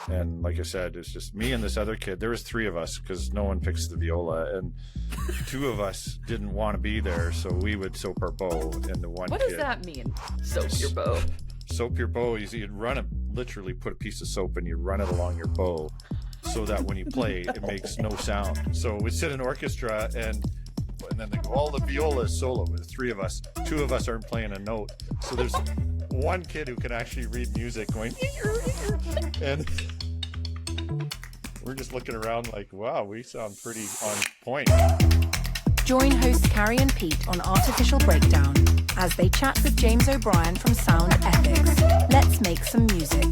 And like I said, it's just me and this other kid. There was three of us because no one picks the viola, and two of us didn't want to be there, so we would soap our bow. And the one What kid, does that mean? Soap your bow. Soap your bow. You'd run it, literally put a piece of soap and you run it along your bow, so that when you play, it makes no sound. So we sit in orchestra and then they go, all the viola is solo. With three of us, two of us aren't playing a note. So there's one kid who can actually read music going, and we're just looking around like, wow, we sound pretty on point. Join hosts Carrie and Pete on Artificial Breakdown as they chat with James O'Brien from Sound Ethics. Let's make some music.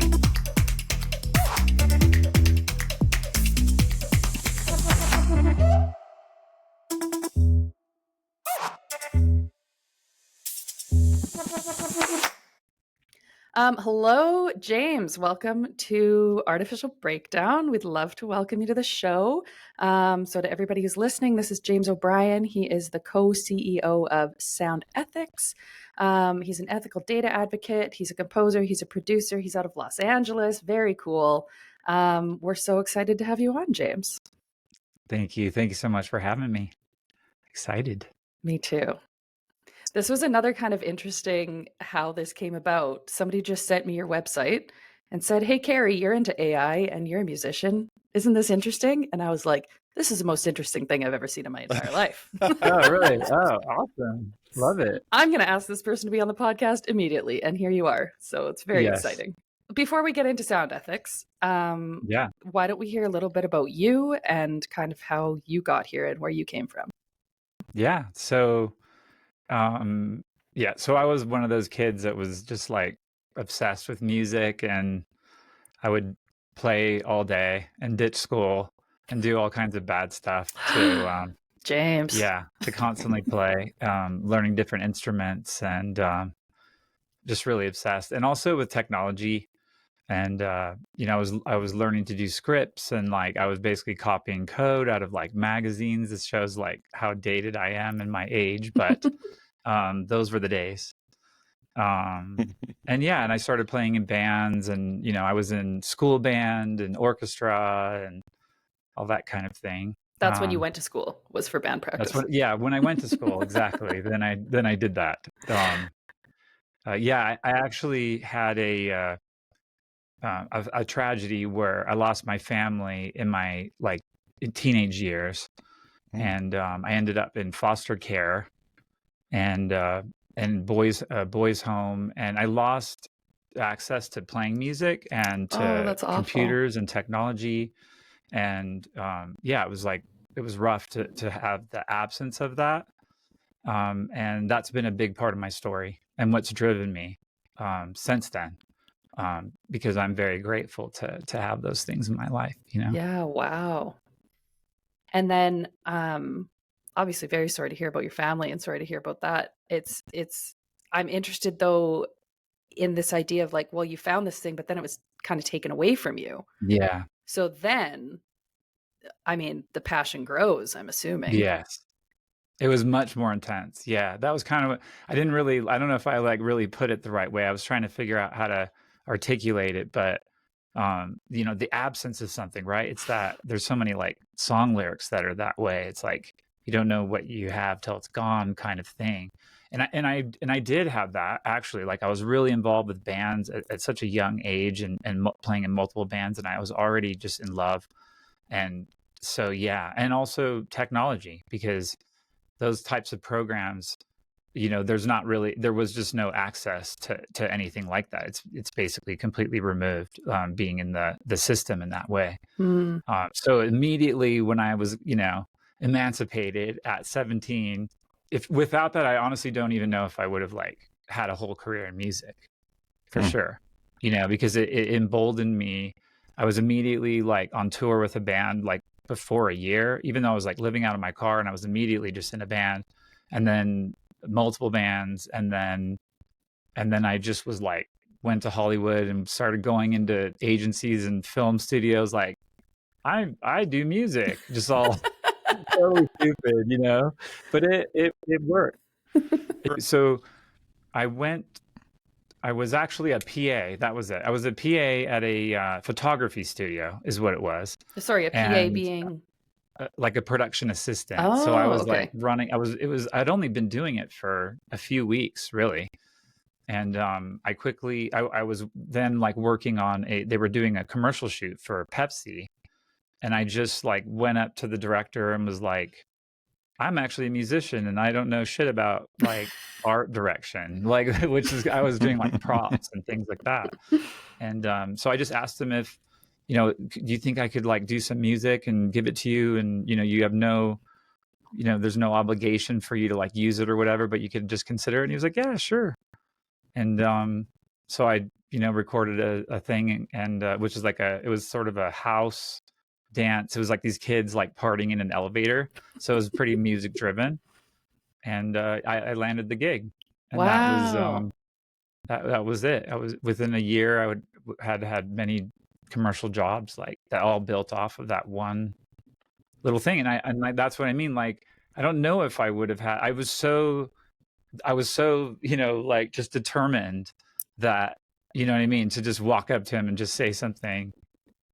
Hello, James. Welcome to Artificial Breakdown. We'd love to welcome you to the show. So to everybody who's listening, this is James O'Brien. He is the co-CEO of Sound Ethics. He's an ethical data advocate. He's a composer. He's a producer. He's out of Los Angeles. Very cool. We're so excited to have you on, James. Thank you. Thank you so much for having me. Excited. Me too. This was another kind of interesting how this came about. Somebody just sent me your website and said, hey, Carrie, you're into AI and you're a musician. Isn't this interesting? And I was like, this is the most interesting thing I've ever seen in my entire life. Oh, really? Oh, awesome. Love it. I'm going to ask this person to be on the podcast immediately. And here you are. So it's very exciting. Before we get into Sound Ethics, why don't we hear a little bit about you and kind of how you got here and where you came from? Yeah. So I was one of those kids that was just like obsessed with music, and I would play all day and ditch school and do all kinds of bad stuff to James. Yeah, to constantly play, learning different instruments, and just really obsessed. And also with technology, and I was learning to do scripts, and like I was basically copying code out of like magazines. This shows like how dated I am in my age, but those were the days. And I started playing in bands, and I was in school band and orchestra and all that kind of thing. That's when you went to school, was for band practice. When I went to school, exactly. Then I did that. I actually had a tragedy where I lost my family in my teenage years, and I ended up in foster care and boys home, and I lost access to playing music and to computers and technology, and it was rough to have the absence of that, and that's been a big part of my story and what's driven me since then. Because I'm very grateful to have those things in my life, Yeah, wow. And then, obviously, very sorry to hear about your family and sorry to hear about that. I'm interested though in this idea of like, well, you found this thing, but then it was kind of taken away from you. Yeah. So then, I mean, the passion grows, I'm assuming. Yes. It was much more intense. Yeah. That was kind of, I don't know if I really put it the right way. I was trying to figure out how to articulate it, but the absence of something, right? It's that there's so many like song lyrics that are that way. It's like you don't know what you have till it's gone, kind of thing. And I did have that, actually. Like I was really involved with bands at such a young age, and playing in multiple bands, and I was already just in love. And so and also technology, because those types of programs, there was just no access to anything like that. It's basically completely removed, being in the system in that way. So immediately when I was, emancipated at 17, without that, I honestly don't even know if I would have had a whole career in music, for sure, because it emboldened me. I was immediately on tour with a band before a year, even though I was living out of my car, and I was immediately just in a band, and then multiple bands, and then I just was went to Hollywood and started going into agencies and film studios. I do music, just all totally stupid, but it worked. So I went was actually a PA. That was it. I was a PA at a photography studio, is what it was, Sorry, a PA and being like a production assistant. So I was like okay. running. I'd only been doing it for a few weeks, really, and I was then like working on they were doing a commercial shoot for Pepsi, and I just like went up to the director and was like, I'm actually a musician and I don't know shit about like art direction, like which is I was doing like props and things like that. And so I just asked him if, do you think I could like do some music and give it to you? And you have no, there's no obligation for you to like use it or whatever, but you could just consider it. And he was like, yeah, sure. And so I, recorded a thing and which is like it was sort of a house dance. It was like these kids like partying in an elevator, so it was pretty music driven, and I landed the gig, and Wow. that was it. I was within a year. Had many commercial jobs like that, all built off of that one little thing, and like, that's what I mean. Like I don't know if I would have had. I was so like just determined that what I mean, to just walk up to him and just say something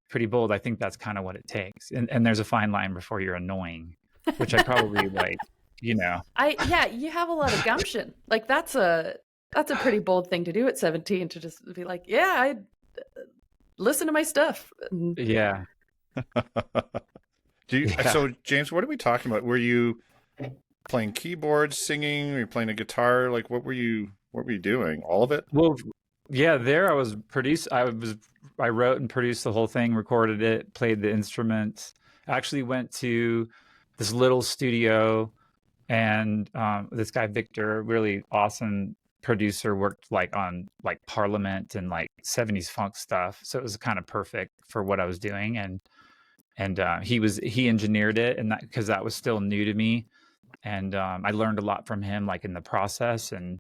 pretty bold. I think that's kind of what it takes. And there's a fine line before you're annoying, which I probably like, you have a lot of gumption. Like that's a pretty bold thing to do at 17, to just be like, yeah, I listen to my stuff. Yeah. So James, what are we talking about? Were you playing keyboards, singing? Were you playing a guitar? Like what were you doing? All of it? Well, yeah, there I wrote and produced the whole thing, recorded it, played the instruments. I actually went to this little studio, and this guy Victor, really awesome producer, worked like on like Parliament and like 70s funk stuff. So it was kind of perfect for what I was doing, and he engineered it, and that because that was still new to me, and I learned a lot from him, like in the process, and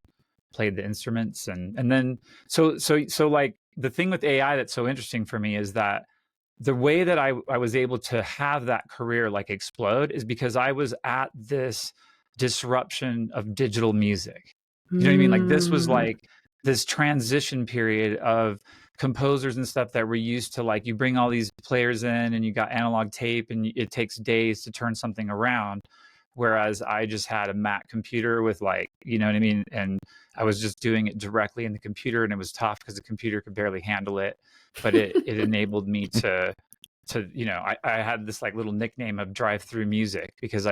played the instruments, and then so like the thing with AI that's so interesting for me is that the way that I was able to have that career like explode is because I was at this disruption of digital music. You know what I mean? Like this was like this transition period of composers and stuff that were used to, like, you bring all these players in and you got analog tape and it takes days to turn something around. Whereas I just had a Mac computer with, like, you know what I mean? And I was just doing it directly in the computer, and it was tough because the computer could barely handle it, but it enabled me to I had this like little nickname of drive-through music because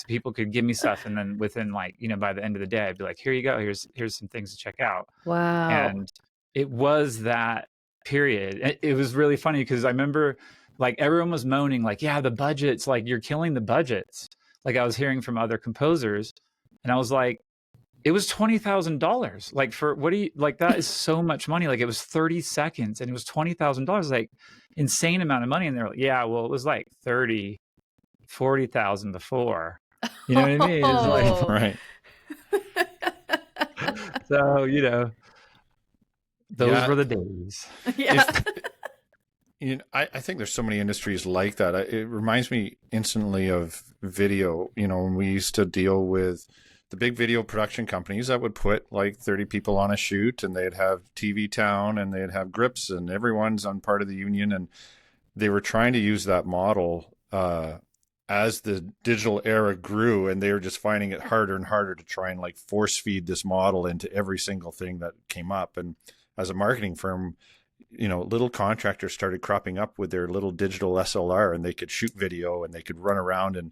people could give me stuff, and then within, like, by the end of the day I'd be like, here you go, here's some things to check out. Wow. And it was that period. It was really funny because I remember, like, everyone was moaning like, yeah, the budgets, like, you're killing the budgets. Like, I was hearing from other composers, and I was like, it was $20,000. Like, for what do you, like, that is so much money. Like, it was 30 seconds and it was $20,000, like, insane amount of money. And they're like, yeah, well, it was like 30, 40,000 before. You know what I mean? It's like, right. So, those were the days. Yeah. I think there's so many industries like that. It reminds me instantly of video. When we used to deal with the big video production companies that would put like 30 people on a shoot, and they'd have TV Town, and they'd have grips, and everyone's on part of the union. And they were trying to use that model as the digital era grew, and they were just finding it harder and harder to try and like force feed this model into every single thing that came up. And as a marketing firm, little contractors started cropping up with their little digital SLR, and they could shoot video, and they could run around and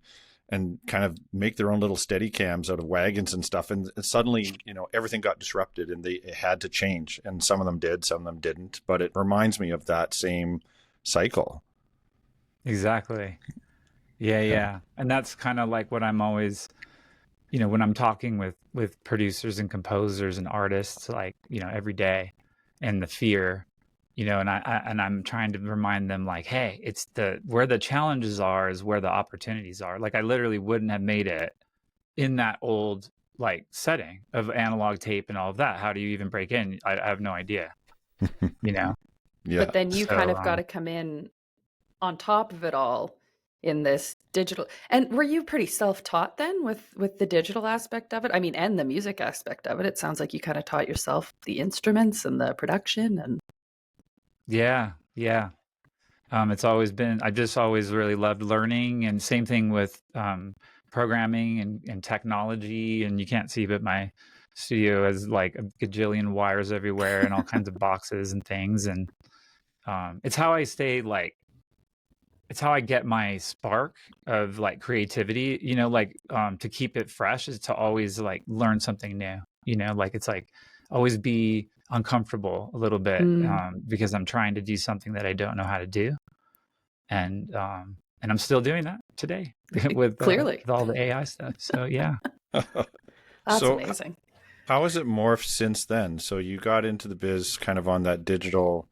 kind of make their own little steady cams out of wagons and stuff. And suddenly, everything got disrupted, and they had to change. And some of them did, some of them didn't. But it reminds me of that same cycle. Exactly. Yeah. And that's kind of like what I'm always, when I'm talking with producers and composers and artists, like, every day, and the fear, and I'm trying to remind them, like, hey, it's where the challenges are is where the opportunities are. Like, I literally wouldn't have made it in that old, like, setting of analog tape and all of that. How do you even break in? I have no idea, Yeah. But then you kind of got to come in on top of it all in this digital. And were you pretty self-taught then with the digital aspect of it? I mean, and the music aspect of it. It sounds like you kind of taught yourself the instruments and the production and Yeah, yeah. It's always been, I just always really loved learning, and same thing with programming and technology. And you can't see, but my studio has like a gajillion wires everywhere and all kinds of boxes and things. And it's how I stay like, it's how I get my spark of like creativity, like to keep it fresh is to always like learn something new, like it's like always be uncomfortable a little bit because I'm trying to do something that I don't know how to do. And I'm still doing that today with clearly with all the AI stuff. So yeah. That's So amazing. how has it morphed since then? So you got into the biz kind of on that digital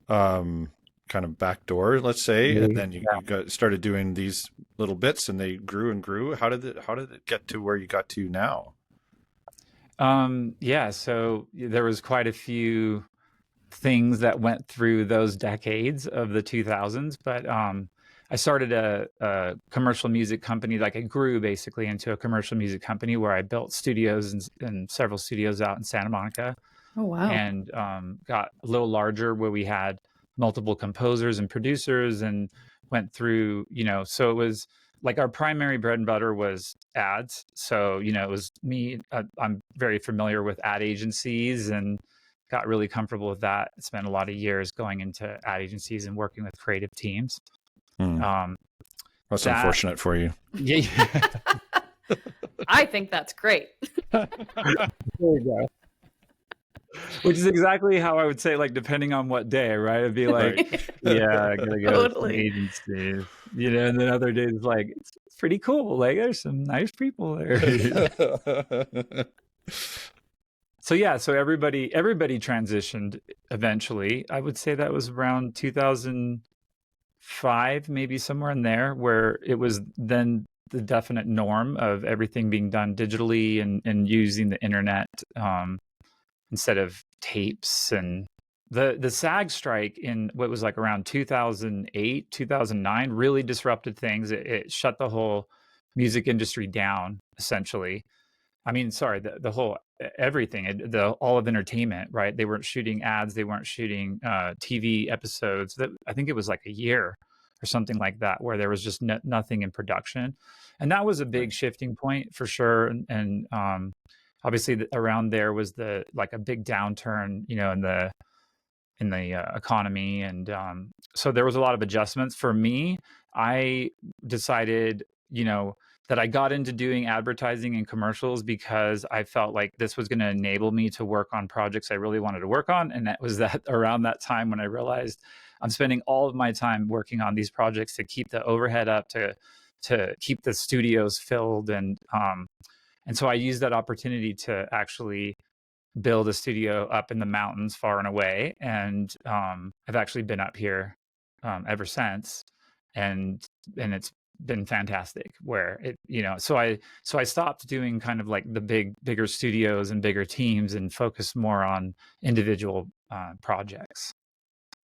kind of back door, let's say, and then you started doing these little bits, and they grew and grew. How did it get to where you got to now? Yeah, so there was quite a few things that went through those decades of the 2000s, but I started a commercial music company. Like it grew basically into a commercial music company where I built studios and several studios out in Santa Monica. Oh, wow. And got a little larger where we had multiple composers and producers, and went through, so it was like our primary bread and butter was ads. So, it was me. I'm very familiar with ad agencies and got really comfortable with that. Spent a lot of years going into ad agencies and working with creative teams. That's unfortunate for you. Yeah. I think that's great. There you go. Which is exactly how I would say, like, depending on what day, right? It'd be like, Right. yeah, I gotta go to some Totally. agencies, and then other days, like, it's pretty cool. Like, there's some nice people there. So yeah, so everybody transitioned eventually. I would say that was around 2005, maybe somewhere in there, where it was then the definite norm of everything being done digitally and using the internet instead of tapes. And the SAG strike in what was like around 2008, 2009 really disrupted things. It shut the whole music industry down, essentially. I mean, sorry, the whole everything, all of entertainment, right? They weren't shooting ads, they weren't shooting TV episodes. That I think it was like a year or something like that, where there was just nothing in production, and that was a big shifting point for sure. And obviously, around there was a big downturn, in the economy, and so there was a lot of adjustments. For me, I decided, that I got into doing advertising and commercials because I felt like this was going to enable me to work on projects I really wanted to work on. And that was around that time when I realized I'm spending all of my time working on these projects to keep the overhead up, to keep the studios filled. And so I used that opportunity to actually build a studio up in the mountains far and away. And I've actually been up here ever since. And it's been fantastic, where so I stopped doing kind of like the bigger studios and bigger teams and focused more on individual projects.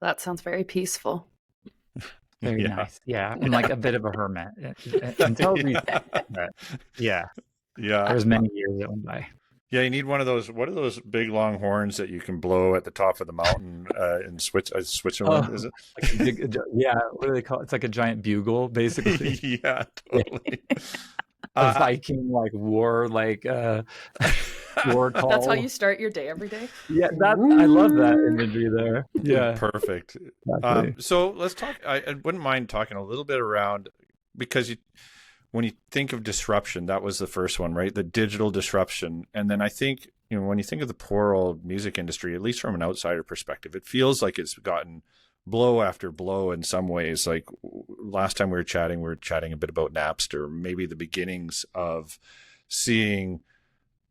That sounds very peaceful. Very nice. Yeah, I'm like a bit of a hermit until recently. Yeah, there's many years that went by. Yeah, you need one of those. What are those big long horns that you can blow at the top of the mountain in Switzerland? Is it? Like a big, yeah, what do they call it? It's like a giant bugle, basically. Yeah, totally. A Viking war war call. That's how you start your day every day. Yeah, I love that imagery there. Yeah, perfect. Exactly. So let's talk. I wouldn't mind talking a little bit around, because when you think of disruption, that was the first one, right? The digital disruption. And then I think, when you think of the poor old music industry, at least from an outsider perspective, it feels like it's gotten blow after blow in some ways. Like last time we were chatting a bit about Napster, maybe the beginnings of seeing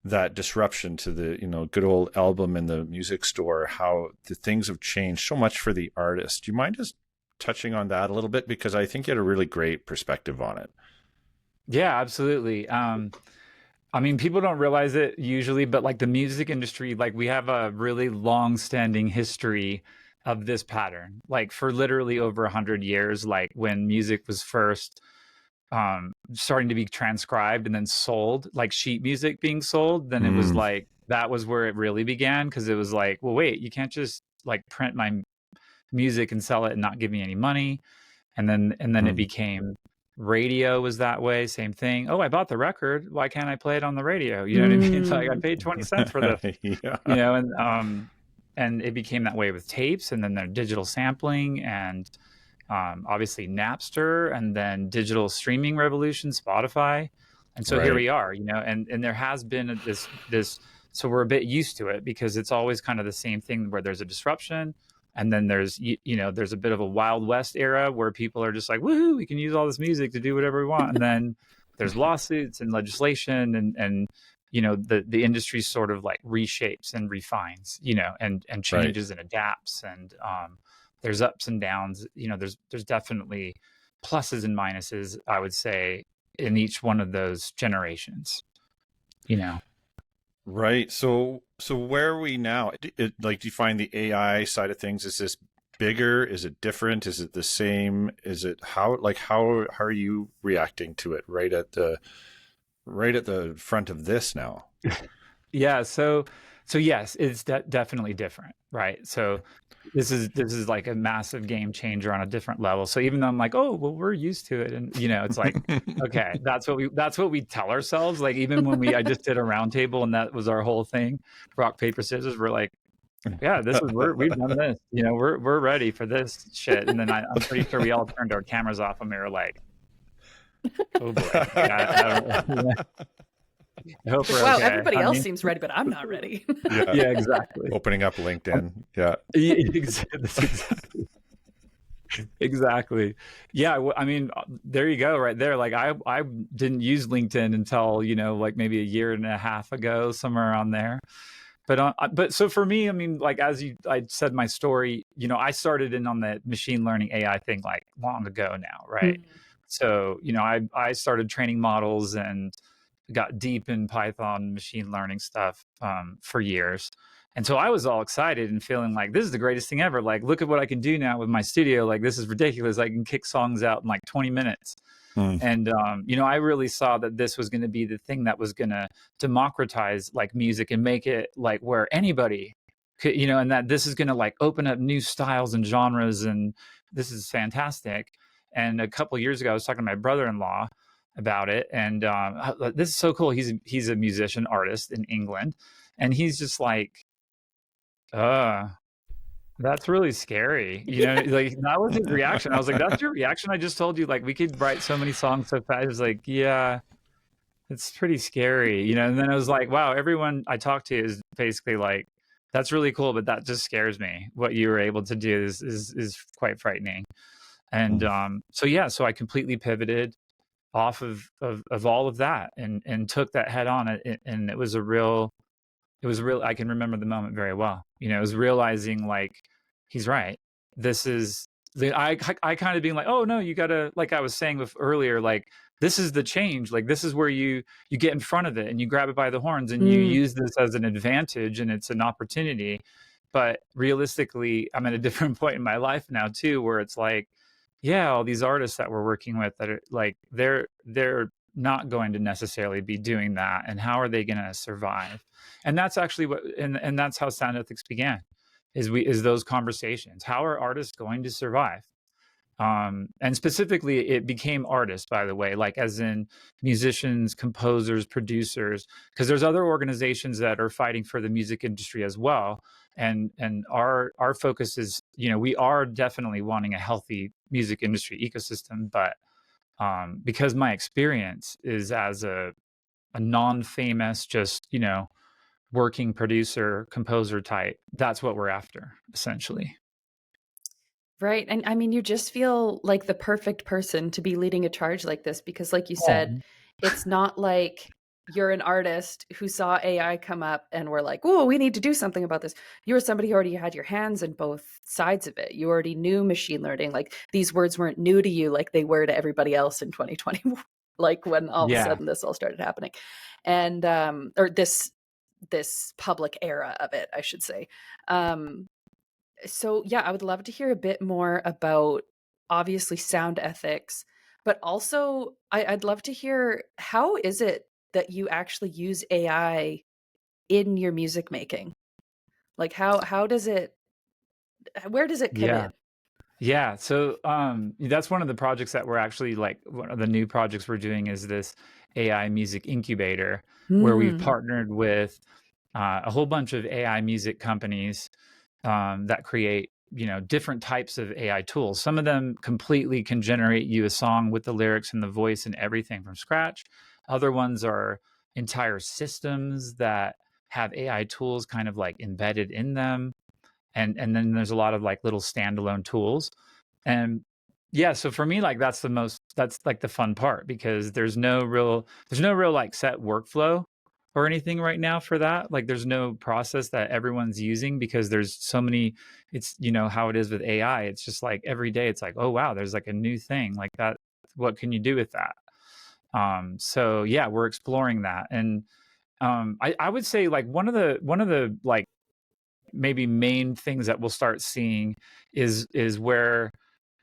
that disruption to the, good old album in the music store, how the things have changed so much for the artist. Do you mind just touching on that a little bit? Because I think you had a really great perspective on it. Yeah, absolutely. I mean, people don't realize it usually, but like the music industry, like we have a really long-standing history of this pattern, like for literally over 100 years, like when music was first starting to be transcribed and then sold, like sheet music being sold, then it was like that was where it really began, because it was like, well, wait, you can't just like print my music and sell it and not give me any money. And then it became radio was that way, same thing. Oh, I bought the record, why can't I play it on the radio? You know what I mean? It's like I paid 20 cents for this. Yeah. You know, and it became that way with tapes, and then their digital sampling, and obviously Napster, and then digital streaming revolution, Spotify. And so here we are, you know, and there has been this, so we're a bit used to it, because it's always kind of the same thing where there's a disruption, and then there's, you know, there's a bit of a Wild West era where people are just like, woohoo, we can use all this music to do whatever we want. And then there's lawsuits and legislation, and you know, the industry sort of like reshapes and refines, you know, and changes and adapts, and there's ups and downs. You know, there's definitely pluses and minuses, I would say, in each one of those generations, you know. Right. So where are we now? Like, do you find the AI side of things, is this bigger? Is it different? Is it the same? Is it how are you reacting to it right at the front of this now? Yeah. So yes, it's definitely different, right? So this is like a massive game changer on a different level. So even though I'm like, oh, well, we're used to it, and you know, it's like, okay, that's what we tell ourselves. Like even when I just did a roundtable and that was our whole thing, rock paper scissors. We're like, yeah, we've done this. You know, we're ready for this shit. And then I'm pretty sure we all turned our cameras off and we were like, oh boy, I don't know. I hope we're wow, okay. everybody else seems ready, but I'm not ready. Yeah, exactly. Opening up LinkedIn. Yeah. Exactly. Yeah. I mean, there you go, right there. Like I didn't use LinkedIn until, you know, like maybe a year and a half ago, somewhere around there. But so for me, I mean, like I said, my story, you know, I started in on the machine learning AI thing like long ago now, right? So, you know, I started training models and got deep in Python machine learning stuff for years. And so I was all excited and feeling like this is the greatest thing ever. Like, look at what I can do now with my studio. Like, this is ridiculous. I can kick songs out in like 20 minutes. And, you know, I really saw that this was going to be the thing that was going to democratize like music and make it like where anybody could, you know, and that this is going to like open up new styles and genres. And this is fantastic. And a couple of years ago, I was talking to my brother-in-law about it, and this is so cool. He's a musician artist in England, and he's just like, that's really scary, you know. Like that was his reaction. I was like, that's your reaction? I just told you like we could write so many songs so fast. He was like, yeah, it's pretty scary, you know. And then I was like, wow, everyone I talk to is basically like, that's really cool, but that just scares me. What you were able to do is quite frightening. And so I completely pivoted off of all of that and took that head on. And it was real, I can remember the moment very well. You know, it was realizing like, he's right. This is I kind of being like, oh no, you gotta, like I was saying earlier, like this is the change. Like this is where you get in front of it and you grab it by the horns and you use this as an advantage and it's an opportunity. But realistically, I'm at a different point in my life now too, where it's like, yeah, all these artists that we're working with that are like, they're not going to necessarily be doing that. And how are they going to survive? And that's actually what, and that's how Sound Ethics began, is those conversations. How are artists going to survive? And specifically, it became artists, by the way, like as in musicians, composers, producers, because there's other organizations that are fighting for the music industry as well. And our focus is, you know, we are definitely wanting a healthy music industry ecosystem, but because my experience is as a non-famous, just, you know, working producer, composer type, that's what we're after, essentially. Right. And I mean, you just feel like the perfect person to be leading a charge like this, because like you said, it's not like you're an artist who saw AI come up and were like, oh, we need to do something about this. You were somebody who already had your hands in both sides of it. You already knew machine learning. Like these words weren't new to you like they were to everybody else in 2020, like when all of a sudden this all started happening. And or this public era of it, I should say. So yeah, I would love to hear a bit more about obviously sound ethics, but also I'd love to hear how is it that you actually use AI in your music making? Like how does it where does it come Yeah. in? Yeah, so that's one of the projects that we're actually like one of the new projects we're doing is this AI music incubator where we've Hmm. partnered with a whole bunch of AI music companies that create different types of AI tools. Some of them completely can generate you a song with the lyrics and the voice and everything from scratch. Other ones are entire systems that have AI tools kind of like embedded in them, and then there's a lot of like little standalone tools. And yeah, so for me, like that's like the fun part because there's no real like set workflow or anything right now for that. Like there's no process that everyone's using because there's so many. It's how it is with AI. It's just like every day it's like, oh wow, there's like a new thing like that. What can you do with that? So yeah, we're exploring that. And I would say like one of the like maybe main things that we'll start seeing is where,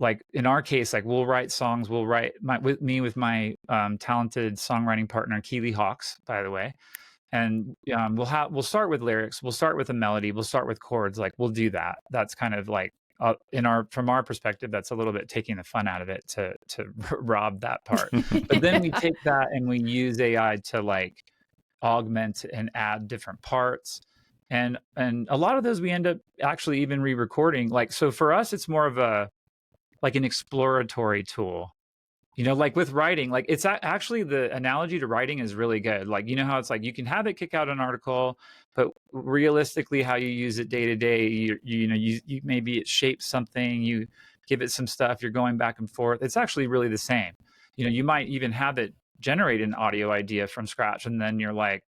like in our case, like we'll write songs, with my talented songwriting partner Keely Hawks, by the way. And we'll start with lyrics, we'll start with a melody, we'll start with chords. Like we'll do that. That's kind of like in our from our perspective, that's a little bit taking the fun out of it to rob that part. But then we Yeah. take that and we use AI to like augment and add different parts. And a lot of those we end up actually even re-recording. Like so for us it's more of a like an exploratory tool. Like with writing, like it's actually the analogy to writing is really good. Like, how it's like you can have it kick out an article, but realistically, how you use it day to day, you maybe it shapes something, you give it some stuff, you're going back and forth. It's actually really the same. You might even have it generate an audio idea from scratch, and then you're like,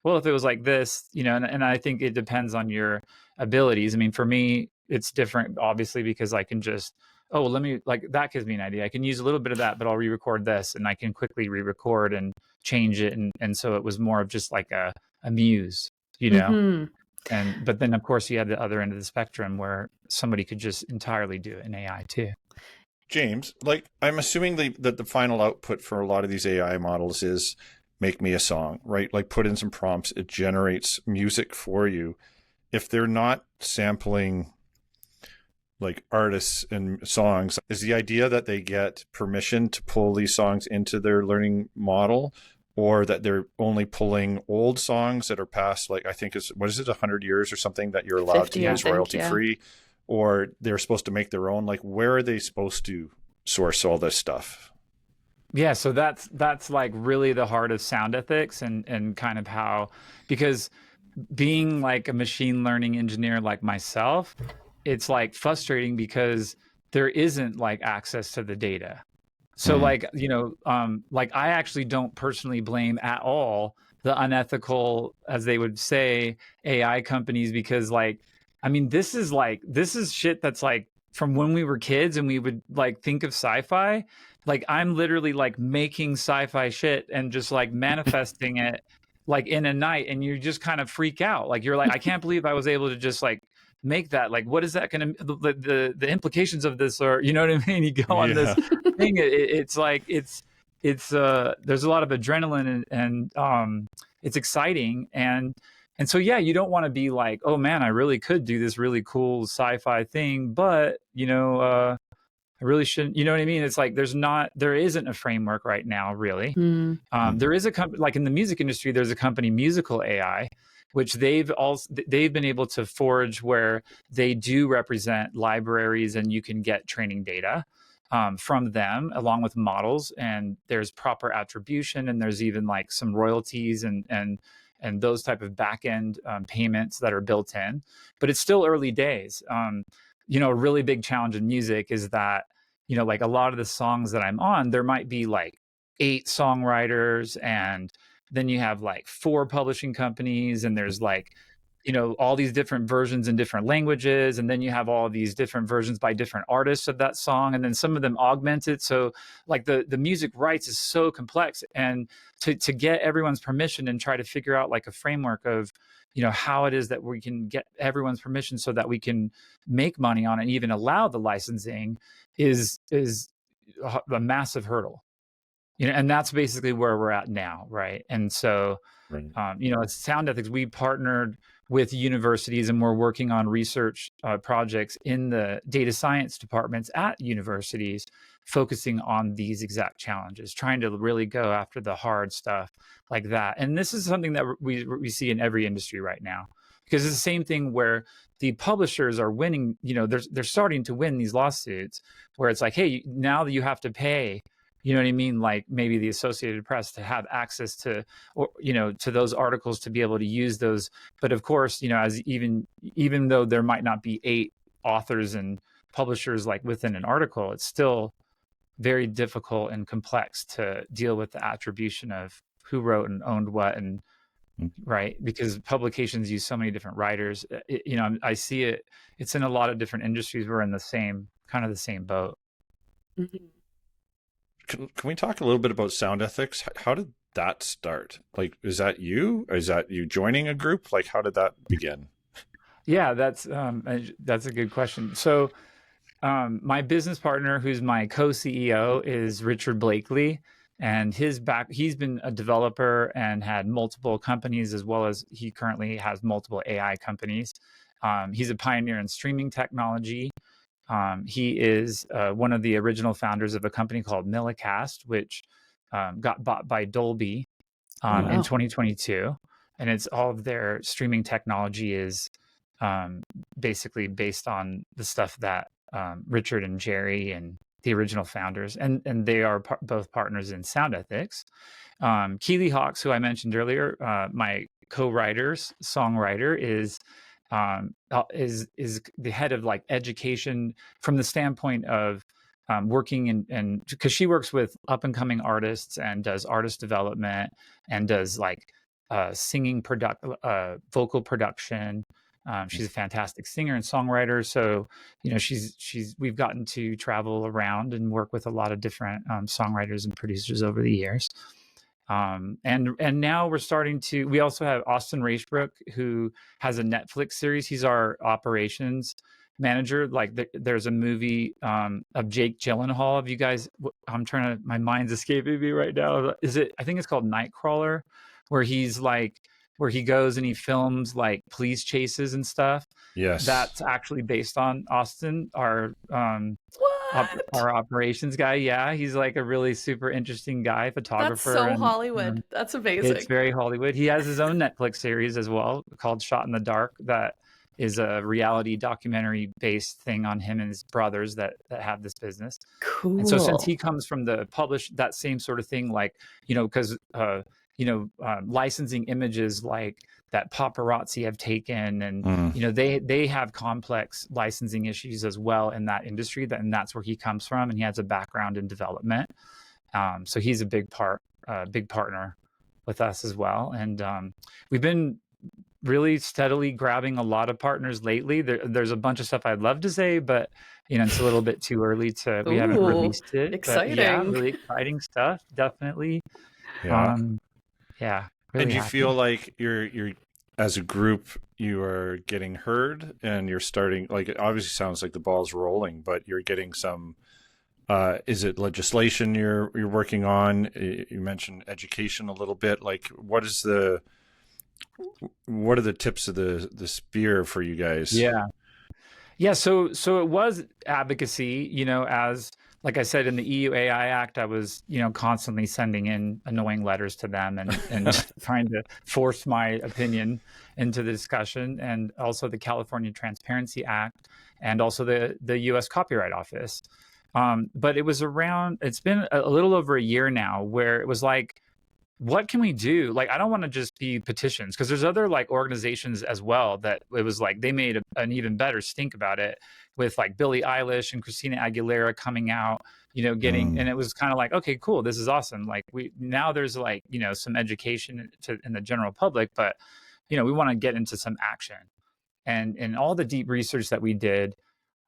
well, if it was like this, and I think it depends on your abilities. I mean, for me, it's different, obviously, because I can just oh, well, let me like that gives me an idea. I can use a little bit of that, but I'll re-record this and I can quickly re-record and change it. And so it was more of just like a muse, you know? Hmm. But then of course you had the other end of the spectrum where somebody could just entirely do it in AI too. James, like I'm assuming that the final output for a lot of these AI models is make me a song, right? Like put in some prompts, it generates music for you. If they're not sampling like artists and songs, is the idea that they get permission to pull these songs into their learning model, or that they're only pulling old songs that are past, like I think is what is it, 100 years or something that you're allowed to 50, I use think, royalty yeah. free, or they're supposed to make their own? Like where are they supposed to source all this stuff? Yeah, so that's like really the heart of sound ethics and kind of how, because being like a machine learning engineer like myself, it's like frustrating because there isn't like access to the data. So Mm. like, like I actually don't personally blame at all the unethical, as they would say, AI companies, because like, I mean, this is shit that's like from when we were kids and we would like think of sci-fi. Like I'm literally like making sci-fi shit and just like manifesting it like in a night, and you just kind of freak out. Like you're like, I can't believe I was able to just like make that. Like, what is that going to the implications of this? Or you know what I mean? You go on this Yeah. thing. It's like it's there's a lot of adrenaline and it's exciting and so yeah, you don't want to be like, oh man, I really could do this really cool sci-fi thing, but I really shouldn't. You know what I mean? It's like there isn't a framework right now, really. Hmm. Mm-hmm. There is a company like in the music industry. There's a company, Musical AI, which they've been able to forge where they do represent libraries, and you can get training data from them along with models, and there's proper attribution, and there's even like some royalties and those type of back end payments that are built in. But it's still early days. A really big challenge in music is that like a lot of the songs that I'm on, there might be like 8 songwriters, and then you have like 4 publishing companies, and there's like all these different versions in different languages, and then you have all these different versions by different artists of that song, and then some of them augment it. So like the music rights is so complex, and to get everyone's permission and try to figure out like a framework of how it is that we can get everyone's permission so that we can make money on it and even allow the licensing is a massive hurdle. And that's basically where we're at now, right? And so at Sound Ethics, we partnered with universities, and we're working on research projects in the data science departments at universities, focusing on these exact challenges, trying to really go after the hard stuff like that. And this is something that we see in every industry right now, because it's the same thing where the publishers are winning. They're starting to win these lawsuits where it's like, hey, now that you have to pay. You know what I mean? Like maybe the Associated Press to have access to, or to those articles to be able to use those. But of course, as even though there might not be 8 authors and publishers like within an article, it's still very difficult and complex to deal with the attribution of who wrote and owned what, and right, because publications use so many different writers. I see it. It's in a lot of different industries. We're in the same boat. Mm-hmm. Can we talk a little bit about Sound Ethics? How did that start? Like, is that you? Or is that you joining a group? Like, how did that begin? Yeah, that's a good question. So my business partner, who's my co-CEO, is Richard Blakely, and he's been a developer and had multiple companies, as well as he currently has multiple AI companies. He's a pioneer in streaming technology. He is one of the original founders of a company called Millicast, which got bought by Dolby in 2022. And it's all of their streaming technology is basically based on the stuff that Richard and Jerry and the original founders, and they are both partners in Sound Ethics. Keely Hawks, who I mentioned earlier, my songwriter, is the head of like education from the standpoint of working and because she works with up and coming artists and does artist development and does like singing vocal production. She's a fantastic singer and songwriter. So, we've gotten to travel around and work with a lot of different songwriters and producers over the years. And now we also have Austin Racebrook, who has a Netflix series. He's our operations manager. Like there's a movie of Jake Gyllenhaal. Have you guys, my mind's escaping me right now. I think it's called Nightcrawler, where he goes and he films like police chases and stuff. Yes. That's actually based on Austin, our operations guy. Yeah, he's like a really super interesting guy, photographer. That's so Hollywood. That's amazing. It's very Hollywood. He has his own Netflix series as well called Shot in the Dark. That is a reality documentary based thing on him and his brothers that have this business. Cool. And so since he comes from the that same sort of thing, like, because licensing images like that paparazzi have taken, and they have complex licensing issues as well in that industry, and that's where he comes from, and he has a background in development. So he's a big partner with us as well, and we've been really steadily grabbing a lot of partners lately. There's a bunch of stuff I'd love to say, but it's a little bit too early to. We haven't released it. Exciting! But yeah, really exciting stuff. Definitely. Yeah. Yeah. Really and you happy. feel like you're as a group, you are getting heard, and you're starting, like, it obviously sounds like the ball's rolling, but you're getting some, is it legislation you're working on? You mentioned education a little bit. Like, what are the tips of the spear for you guys? Yeah. So it was advocacy, as like I said, in the EU AI Act, I was, constantly sending in annoying letters to them and trying to force my opinion into the discussion, and also the California Transparency Act, and also the U.S. Copyright Office. But it's been a little over a year now where it was like, what can we do? Like, I don't want to just be petitions, because there's other like organizations as well that it was like they made an even better stink about it, with like Billie Eilish and Christina Aguilera coming out, and it was kind of like, okay, cool, this is awesome. Like now there's like, some education in the general public, but we want to get into some action. And in all the deep research that we did,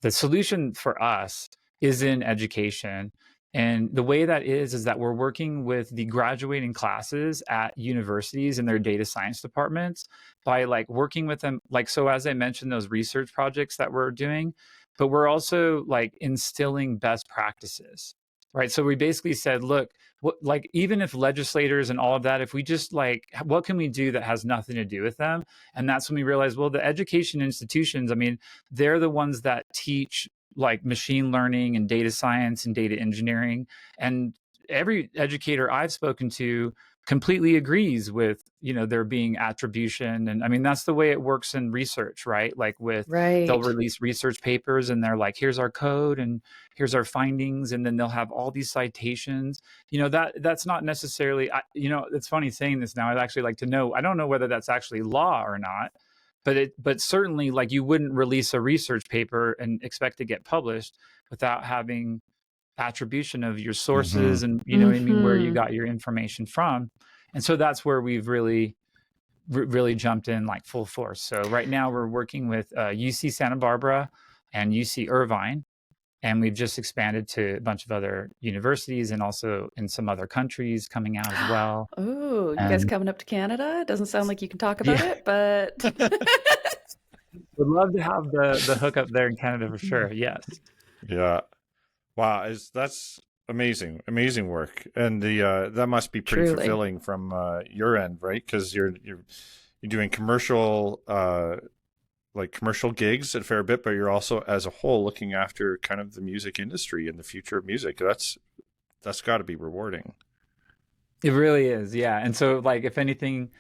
the solution for us is in education. And the way that is that we're working with the graduating classes at universities and their data science departments by like working with them. Like, so as I mentioned, those research projects that we're doing, but we're also like instilling best practices, right? So we basically said, look, like even if legislators and all of that, if we just like, what can we do that has nothing to do with them? And that's when we realized, well, the education institutions, I mean, they're the ones that teach like machine learning and data science and data engineering. And every educator I've spoken to completely agrees with, there being attribution. And I mean, that's the way it works in research, right? Like they'll release research papers and they're like, here's our code and here's our findings. And then they'll have all these citations, that's not necessarily, it's funny saying this now. I'd actually like to know, I don't know whether that's actually law or not, but certainly like you wouldn't release a research paper and expect to get published without having attribution of your sources and what I mean, where you got your information from. And so that's where we've really jumped in like full force. So right now we're working with UC Santa Barbara and UC Irvine, and we've just expanded to a bunch of other universities and also in some other countries coming out as well. Oh, you guys coming up to Canada? It doesn't sound like you can talk about it, but would love to have the hookup there in Canada for sure. Yes. Yeah. Wow, that's amazing work, and that must be pretty fulfilling from your end, right? Because you're doing commercial commercial gigs a fair bit, but you're also as a whole looking after kind of the music industry and the future of music. That's got to be rewarding. It really is, yeah. And so, like, if anything,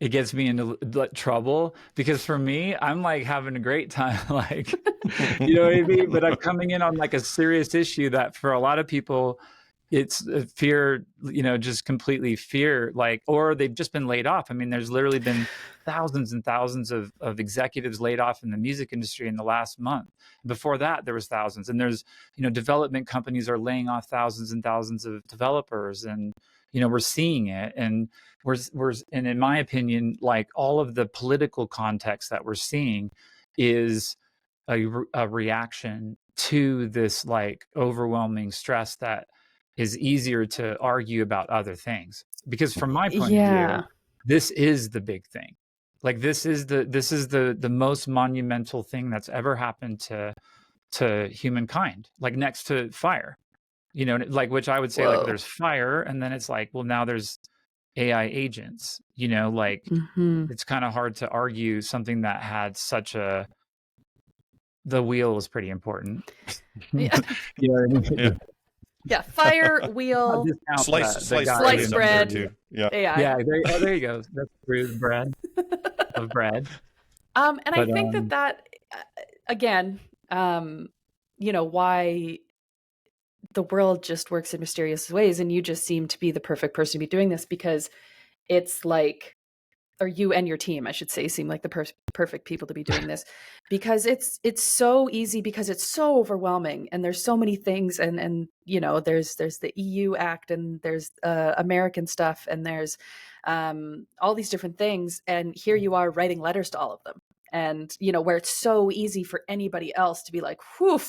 it gets me into trouble because for me, I'm like having a great time, like, you know what I mean? But I'm coming in on like a serious issue that for a lot of people, it's fear, just completely fear, like, or they've just been laid off. I mean, there's literally been thousands and thousands of executives laid off in the music industry in the last month. Before that, there was thousands. And there's, development companies are laying off thousands and thousands of developers. And, we're seeing it. And and in my opinion, like all of the political context that we're seeing is a reaction to this like overwhelming stress that is easier to argue about other things. Because from my point of view, this is the big thing. Like this is the most monumental thing that's ever happened to humankind, like next to fire. Like, which I would say, like, there's fire, and then it's like, well, now there's AI agents, like it's kind of hard to argue something that had such the wheel was pretty important. Yeah. You know what I mean? Yeah, fire, wheel, slice bread, yeah, AI. Yeah, there you go. That's true, bread of bread. And I think that again, why the world just works in mysterious ways, and you just seem to be the perfect person to be doing this because it's like, or you and your team, I should say, seem like the perfect people to be doing this because it's so easy, because it's so overwhelming, and there's so many things, and there's the EU Act, and there's American stuff, and there's all these different things, and here you are writing letters to all of them, and where it's so easy for anybody else to be like, whew,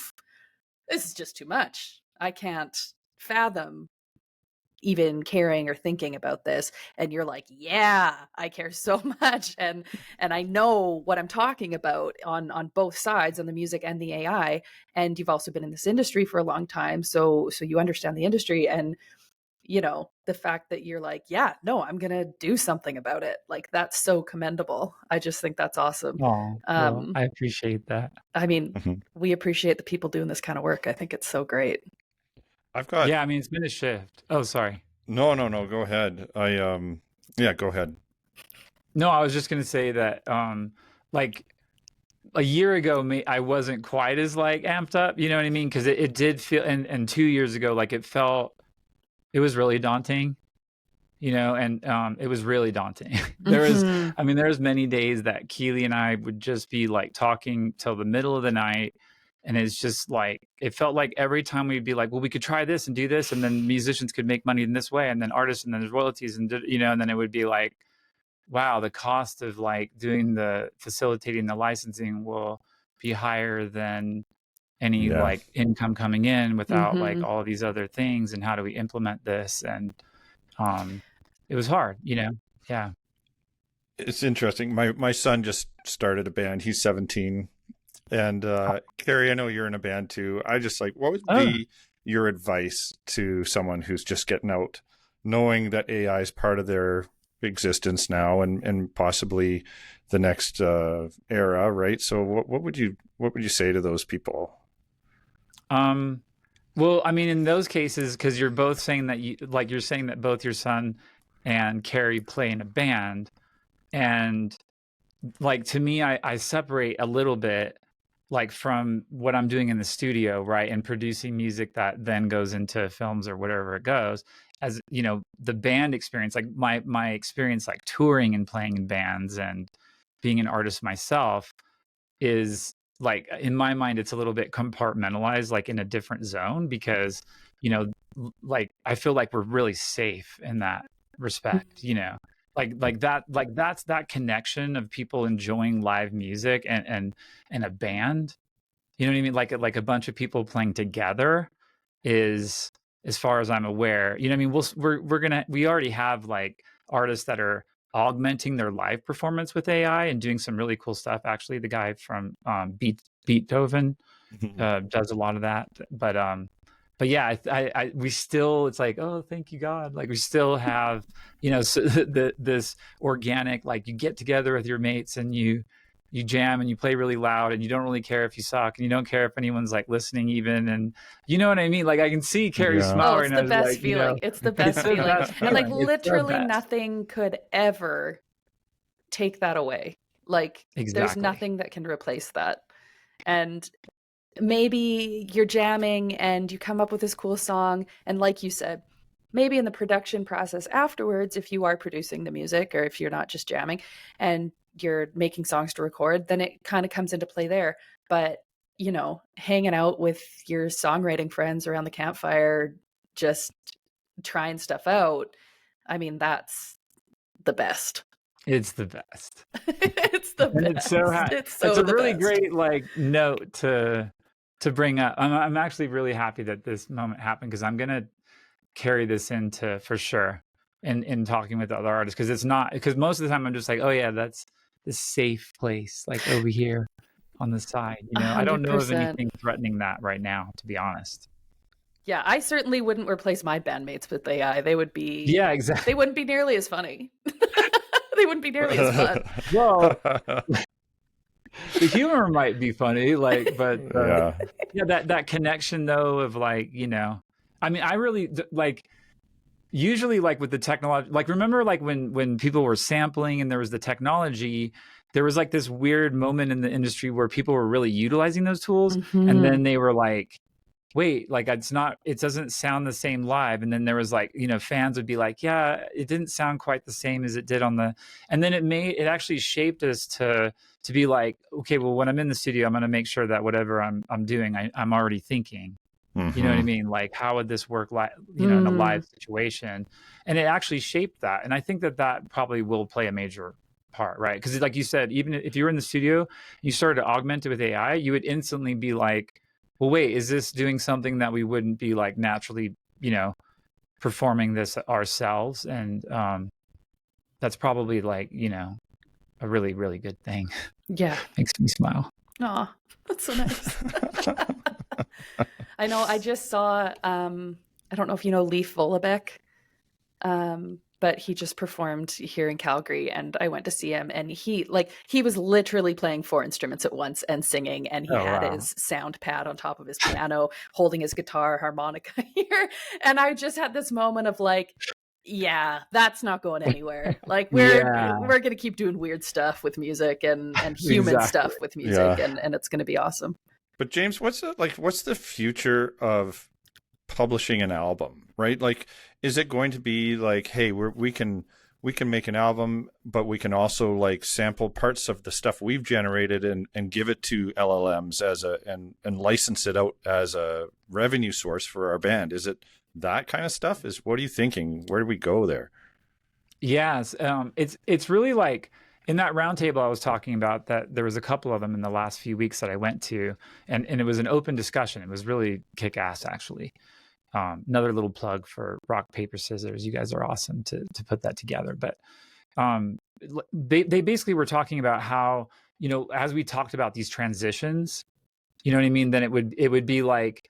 this is just too much. I can't fathom even caring or thinking about this. And you're like, yeah, I care so much. And I know what I'm talking about on both sides, on the music and the AI. And you've also been in this industry for a long time. So you understand the industry, and, the fact that you're like, yeah, no, I'm going to do something about it. Like, that's so commendable. I just think that's awesome. Oh, well, I appreciate that. I mean, we appreciate the people doing this kind of work. I think it's so great. Yeah, I mean, it's been a shift. Oh, sorry. No, go ahead. Go ahead. No, I was just going to say that, like a year ago, I wasn't quite as like amped up, you know what I mean? Because it did feel, and 2 years ago, like it was really daunting, and it was really daunting. There's many days that Keely and I would just be like talking till the middle of the night. And it's just like, it felt like every time we'd be like, well, we could try this and do this, and then musicians could make money in this way, and then artists, and then there's royalties, and and then it would be like, wow, the cost of like facilitating the licensing will be higher than any Yeah. like income coming in without like Mhm. all of these other things. And how do we implement this? And it was hard, Yeah. It's interesting. My son just started a band. He's 17. And Carrie, I know you're in a band too. I just like, what would Oh, be your advice to someone who's just getting out, knowing that AI is part of their existence now and possibly the next era, right? So what would you say to those people? well, I mean, in those cases, because you're both saying that you're saying that both your son and Carrie play in a band, and like to me, I separate a little bit like from what I'm doing in the studio, right, and producing music that then goes into films or whatever it goes. As the band experience, like my experience, like touring and playing in bands and being an artist myself, is like in my mind it's a little bit compartmentalized, like in a different zone, because like I feel like we're really safe in that respect, like that's that connection of people enjoying live music and a band, you know what I mean, like a bunch of people playing together is, as far as I'm aware, I mean, we already have like artists that are augmenting their live performance with AI and doing some really cool stuff. Actually, the guy from Beethoven does a lot of that. But yeah, we still, it's like, oh, thank you God, like we still have this organic, like you get together with your mates and you jam and you play really loud and you don't really care if you suck and you don't care if anyone's like listening even, and you know what I mean, like I can see Carrie Yeah. smile Oh, right it's now. the It's best like, feeling. It's the it's best the feeling. best And like feeling. It's the literally best. nothing could ever take that away. Like there's Exactly. nothing that can replace that. And maybe you're jamming and you come up with this cool song, and like you said, maybe in the production process afterwards, if you are producing the music or if you're not just jamming and you're making songs to record, then it kind of comes into play there. But hanging out with your songwriting friends around the campfire, just trying stuff out, I mean, that's the best. It's the best. It's the And best. It's it's so a the really best. great like note to bring up. I'm actually really happy that this moment happened, because I'm gonna carry this into, for sure, in talking with other artists, because it's not, because most of the time I'm just like, oh yeah, that's this safe place, like over here on the side. I don't know of 100%. anything threatening that right now, to be honest. Yeah, I certainly wouldn't replace my bandmates with AI. They Yeah, exactly. They wouldn't be nearly as funny. They wouldn't be nearly as fun. Well, the humor might be funny, like, but Yeah. yeah, that connection though of like, I mean, I really like, usually like with the technology, like remember like when people were sampling and there was the technology, there was like this weird moment in the industry where people were really utilizing those tools, and then they were like, wait, like it doesn't sound the same live. And then there was like, fans would be like, yeah, it didn't sound quite the same as it did and then it actually shaped us to be like, okay, well, when I'm in the studio, I'm going to make sure that whatever I'm doing, I'm already thinking, you know what I mean? Like, how would this work in a live situation? And it actually shaped that. And I think that probably will play a major part, right? Because like you said, even if you were in the studio, you started to augment it with AI, you would instantly be like, well, wait, is this doing something that we wouldn't be like naturally, performing this ourselves? And that's probably like, a really, really good thing. Yeah. Makes me smile. Aw, that's so nice. I know, I just saw, I don't know if you know Leif Vollebeck, but he just performed here in Calgary, and I went to see him, and he was literally playing 4 instruments at once and singing, and he had his sound pad on top of his piano, holding his guitar harmonica here, and I just had this moment of like, yeah, that's not going anywhere. Like we're going to keep doing weird stuff with music and human stuff with music, and it's going to be awesome. But James, what's the future of publishing an album, right? Like, is it going to be like, hey, we can make an album, but we can also like sample parts of the stuff we've generated and give it to LLMs and license it out as a revenue source for our band? Is it that kind of stuff? What are you thinking? Where do we go there? Yes, it's really like in that roundtable I was talking about, that there was a couple of them in the last few weeks that I went to, and it was an open discussion. It was really kick ass, actually. Another little plug for rock paper scissors. You guys are awesome to put that together. But they basically were talking about how, as we talked about these transitions, you know what I mean? Then it would be like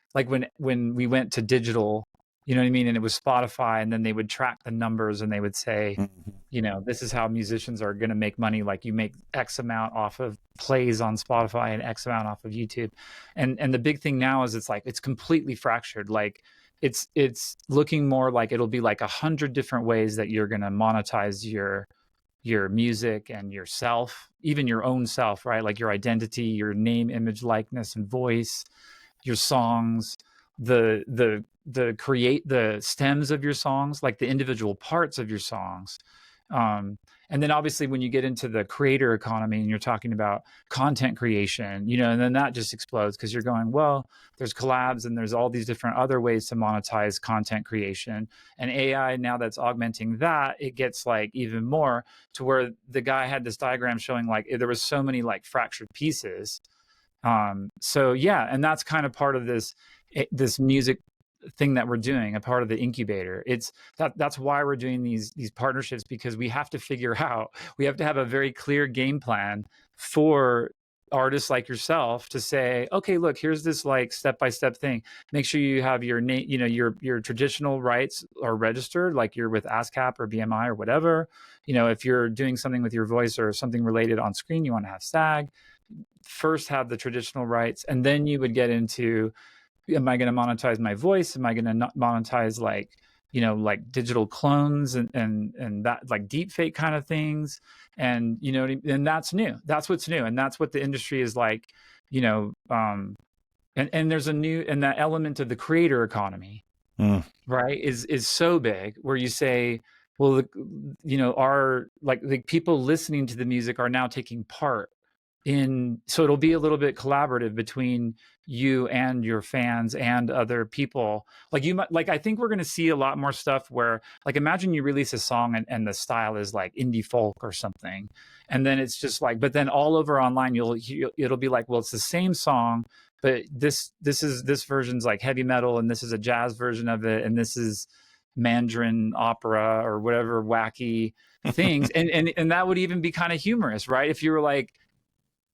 when we went to digital, you know what I mean? And it was Spotify, and then they would track the numbers and they would say, this is how musicians are going to make money. Like, you make X amount off of plays on Spotify and X amount off of YouTube. And the big thing now is it's completely fractured. Like, it's looking more like it'll be like 100 different ways that you're going to monetize your music and yourself, even your own self, right? Like your identity, your name, image, likeness, and voice, your songs, the stems of your songs, like the individual parts of your songs. And then obviously when you get into the creator economy and you're talking about content creation, and then that just explodes, because you're going, well, there's collabs and there's all these different other ways to monetize content creation. And AI, now that's augmenting that, it gets like even more, to where the guy had this diagram showing like there was so many like fractured pieces. So yeah, and that's kind of part of this music thing that we're doing, a part of the incubator. That's why we're doing these partnerships, because we have to figure out, we have to have a very clear game plan for artists like yourself to say, okay, look, here's this like step-by-step thing. Make sure you have your name, your traditional rights are registered, like you're with ASCAP or BMI or whatever. If you're doing something with your voice or something related on screen, you want to have SAG. First have the traditional rights, and then you would get into, am I going to monetize my voice? Am I going to monetize like digital clones and that, like deep fake kind of things? And, and that's new. That's what's new. And that's what the industry is like, and there's and that element of the creator economy, right, is so big, where you say, well, our like people listening to the music are now taking part in, so it'll be a little bit collaborative between you and your fans and other people. I think we're going to see a lot more stuff where, like, imagine you release a song and the style is like indie folk or something, and then it's just like, but then all over online it'll be like, well, it's the same song, but this version's like heavy metal, and this is a jazz version of it, and this is Mandarin opera or whatever wacky things, and that would even be kind of humorous, right? If you were like,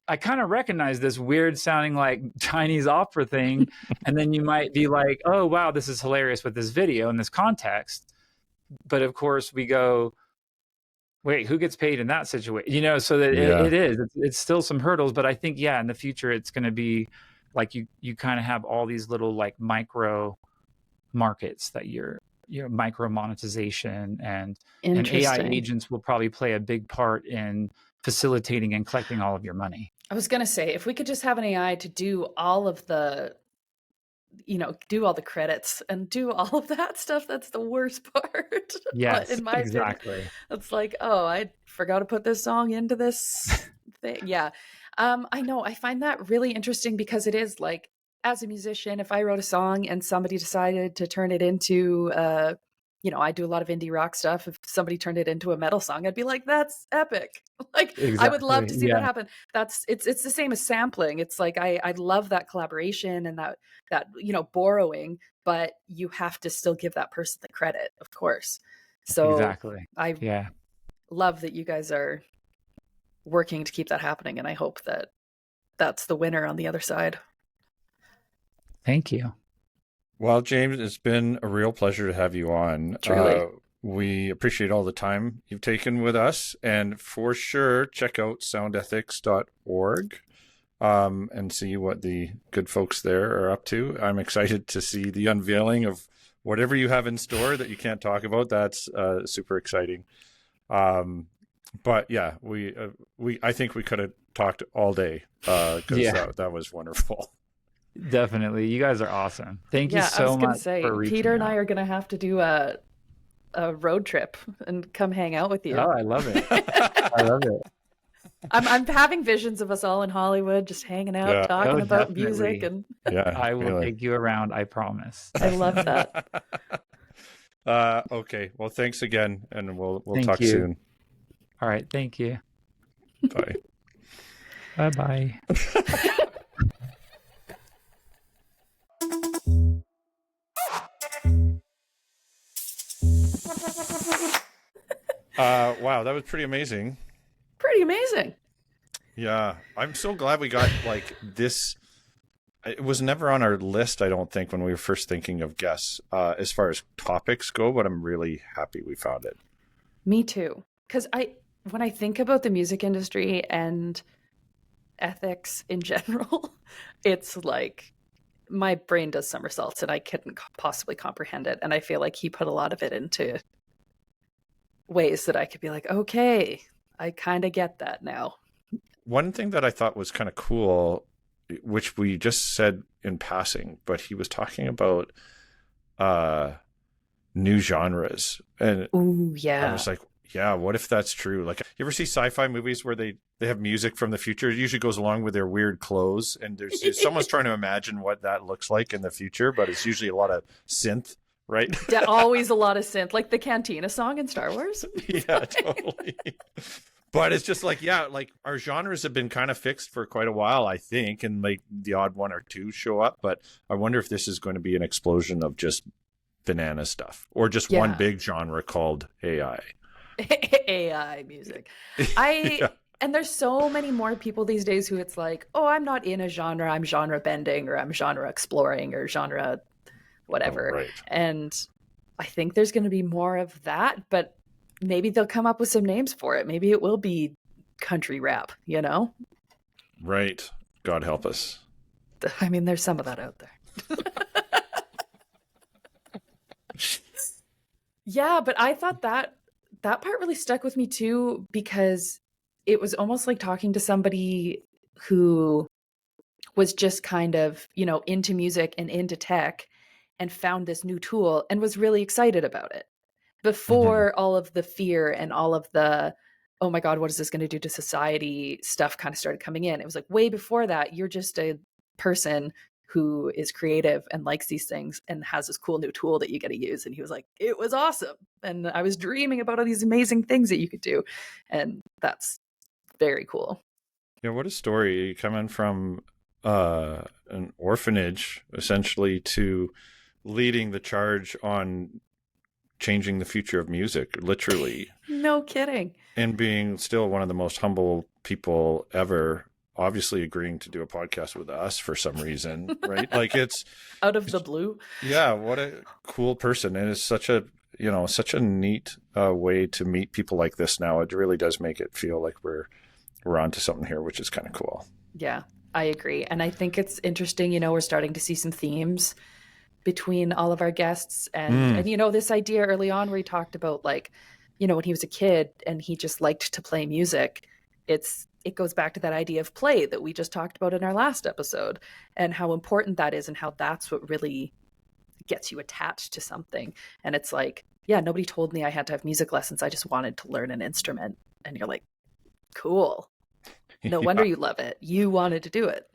I kind of recognize this weird sounding like Chinese opera thing. And then you might be like, oh, wow, this is hilarious with this video in this context. But of course we go, wait, who gets paid in that situation? So that it's still some hurdles. But I think, yeah, in the future, it's going to be like you kind of have all these little like micro markets that you're micro monetization, and AI agents will probably play a big part in facilitating and collecting all of your money. I was going to say, if we could just have an AI to do all of the, do all the credits and do all of that stuff, that's the worst part. Yes, in my opinion, it's like, oh, I forgot to put this song into this thing. Yeah. I know. I find that really interesting, because it is like, as a musician, if I wrote a song and somebody decided to turn it into, I do a lot of indie rock stuff. If somebody turned it into a metal song, I'd be like, that's epic. Like, exactly. I would love to see that happen. It's the same as sampling. It's like, I love that collaboration and that, borrowing, but you have to still give that person the credit, of course. So exactly. I love that you guys are working to keep that happening. And I hope that that's the winner on the other side. Thank you. Well, James, it's been a real pleasure to have you on. Truly. We appreciate all the time you've taken with us, and for sure, check out soundethics.org and see what the good folks there are up to. I'm excited to see the unveiling of whatever you have in store that you can't talk about. That's super exciting. But yeah, I think we could have talked all day, because that was wonderful. Definitely. You guys are awesome. Thank you so much for reaching Peter and out. I are going to have to do a road trip and come hang out with you. Oh, I love it. I love it. I'm having visions of us all in Hollywood, just hanging out, talking about music. And I will take you around, I promise. I love that. Okay. Well, thanks again, and we'll Thank talk you. soon. All right. Thank you. Bye. Bye-bye. Wow, that was pretty amazing. Pretty amazing. Yeah, I'm so glad we got like this. It was never on our list, I don't think, when we were first thinking of guests as far as topics go, but I'm really happy we found it. Me too. Because when I think about the music industry and ethics in general, it's like my brain does somersaults and I couldn't possibly comprehend it. And I feel like he put a lot of it into ways that I could be like, okay, I kind of get that now. One thing that I thought was kind of cool, which we just said in passing, but he was talking about new genres. And Ooh, yeah. I was like, yeah, what if that's true? Like, you ever see sci-fi movies where they have music from the future? It usually goes along with their weird clothes, and there's someone's trying to imagine what that looks like in the future, but it's usually a lot of synth, right? Always a lot of synth, like the Cantina song in Star Wars. Yeah, totally. But it's just like, yeah, like our genres have been kind of fixed for quite a while, I think, and like the odd one or two show up. But I wonder if this is going to be an explosion of just banana stuff, or just one big genre called AI. AI music. And there's so many more people these days who it's like, oh, I'm not in a genre, I'm genre bending, or I'm genre exploring, or genre whatever. Oh, right. And I think there's going to be more of that, but maybe they'll come up with some names for it. Maybe it will be country rap, you know? Right. God help us. I mean, there's some of that out there. Yeah, but I thought that part really stuck with me too, because it was almost like talking to somebody who was just kind of, into music and into tech and found this new tool and was really excited about it before all of the fear and all of the, oh my God, what is this going to do to society stuff kind of started coming in. It was like way before that, you're just a person who is creative and likes these things and has this cool new tool that you get to use. And he was like, it was awesome. And I was dreaming about all these amazing things that you could do. And that's very cool. Yeah, what a story. You come in from an orphanage, essentially, to leading the charge on changing the future of music, literally. No kidding. And being still one of the most humble people ever, obviously agreeing to do a podcast with us for some reason, right? Like it's out of the blue. Yeah, what a cool person. And it's such a neat way to meet people like this now. It really does make it feel like we're onto something here, which is kind of cool. Yeah, I agree. And I think it's interesting, we're starting to see some themes between all of our guests and this idea early on where he talked about like, when he was a kid and he just liked to play music, it goes back to that idea of play that we just talked about in our last episode and how important that is and how that's what really gets you attached to something. And it's like, yeah, nobody told me I had to have music lessons. I just wanted to learn an instrument. And you're like, cool. No wonder you love it. You wanted to do it.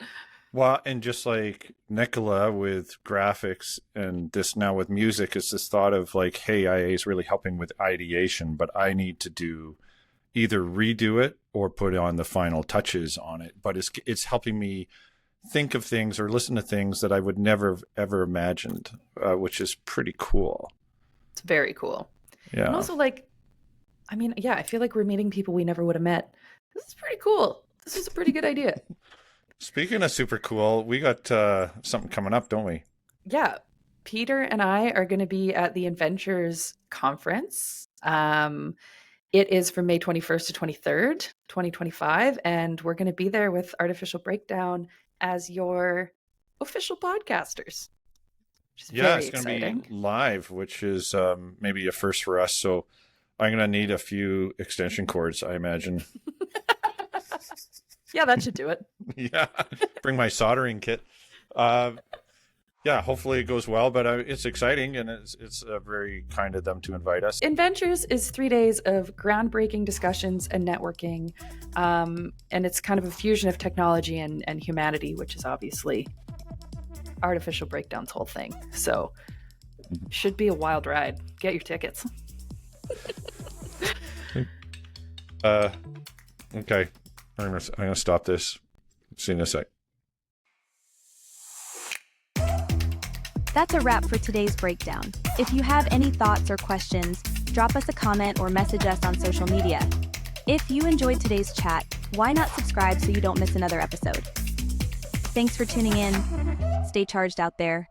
Well, and just like Nicola with graphics and this now with music, is this thought of like, hey, IA is really helping with ideation, but I need to either redo it or put on the final touches on it. But it's helping me think of things or listen to things that I would never have ever imagined, which is pretty cool. It's very cool. Yeah. And also I feel like we're meeting people we never would have met. This is pretty cool. This is a pretty good idea. Speaking of super cool, we got something coming up, don't we? Yeah. Peter and I are going to be at the Adventures Conference. It is from May 21st to 23rd, 2025. And we're going to be there with Artificial Breakdown as your official podcasters. Which is very going to be live, which is maybe a first for us. So I'm going to need a few extension cords, I imagine. Yeah, that should do it. Yeah, bring my soldering kit. Yeah, hopefully it goes well, but it's exciting and it's very kind of them to invite us. Adventures is 3 days of groundbreaking discussions and networking, and it's kind of a fusion of technology and humanity, which is obviously Artificial Breakdown's whole thing. So Should be a wild ride. Get your tickets. Okay. I'm gonna stop this. See you in a sec. That's a wrap for today's breakdown. If you have any thoughts or questions, drop us a comment or message us on social media. If you enjoyed today's chat, why not subscribe so you don't miss another episode? Thanks for tuning in. Stay charged out there.